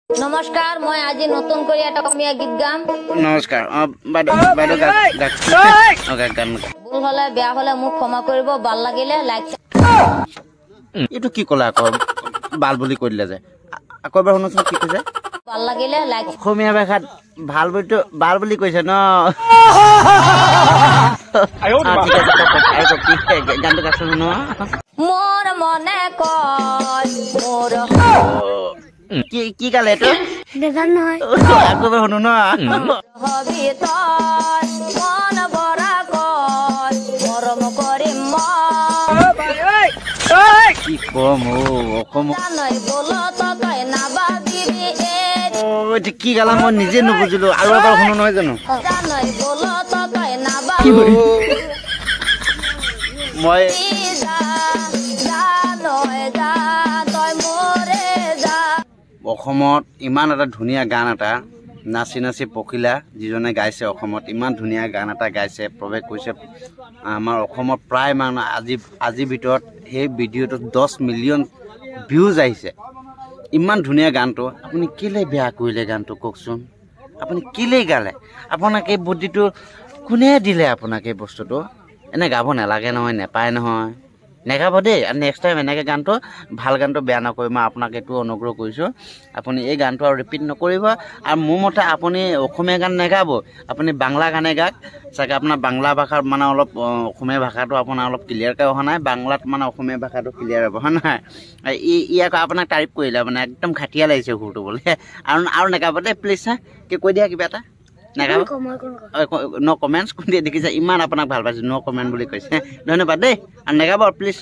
নমস্কাৰ মই আজি নতুন কৰি এটা অসমীয়া গীত গাম। নমস্কাৰ ভুল হলে বেয়া হলে মোক ক্ষমা কৰিব। ভাল লাগিলে লাইক। এইটো কি ক'লা আকৌ বাল বুলি কৈ দিলে যে আকৌ এবাৰ শুনোচোন কি কৈছে। ভাল লাগিলে লাইক। অসমীয়া ভাষাত ভাল বুলিতো বাল বুলি কৈছে ন। গানটো গাইছো ন। মোৰ মনে কয় মোৰ কি গালে এইটো নহয় আকৌ এবাৰ শুনো ন। হবি তই মন বৰা কয় মৰম কৰিম কি কম অসম মই বল তই নাবাজিবি এইটো কি গালা মই নিজে নুবুজিলো। আৰু এবাৰ শুনো নহয় জানো। বল তই নাবাজিবি মই অসমত ইমান এটা ধুনীয়া গান এটা নাচি নাচি পখিলা যিজনে গাইছে অসমত ইমান ধুনীয়া গান এটা গাইছে প্ৰৱেশ কৰিছে আমাৰ অসমত প্ৰায় মানে আজিৰ ভিতৰত সেই ভিডিঅ'টোত 10 মিলিয়ন ভিউজ আহিছে। ইমান ধুনীয়া গানটো আপুনি কেলে বেয়া কৰিলে গানটো কওকচোন। আপুনি কেলে গালে আপোনাক এই বুদ্ধিটো কোনে দিলে আপোনাক এই বস্তুটো। এনে গাব নালাগে নহয় নেপায় নহয় নেগাব দেই। আৰু নেক্সট টাইম এনেকৈ গানটো ভাল গানটো বেয়া নকৰিব। মই আপোনাক এইটো অনুগ্ৰহ কৰিছোঁ আপুনি এই গানটো আৰু ৰিপিট নকৰিব। আৰু মোৰ মতে আপুনি অসমীয়া গান নেগাব আপুনি বাংলা গানে গাওক। চাগে আপোনাৰ বাংলা ভাষাৰ মানে অলপ অসমীয়া ভাষাটো আপোনাৰ অলপ ক্লিয়াৰকৈ অহা নাই। বাংলাত মানে অসমীয়া ভাষাটো ক্লিয়াৰ হ'ব হয় নহয়। ই আকৌ আপোনাক তাৰিফ কৰিলে মানে একদম ঘাটিয়া লাগিছে সুৰটো বোলে। আৰু নেগাব দেই প্লিজ হা কি কৈ দিয়া কিবা এটা নেগাব। ন' কমেণ্টছ কোন দেখিছে ইমান আপোনাক ভাল পাইছোঁ ন' কমেণ্ট বুলি কৈছে। ধন্যবাদ দেই আৰু নেগাব প্লিজ।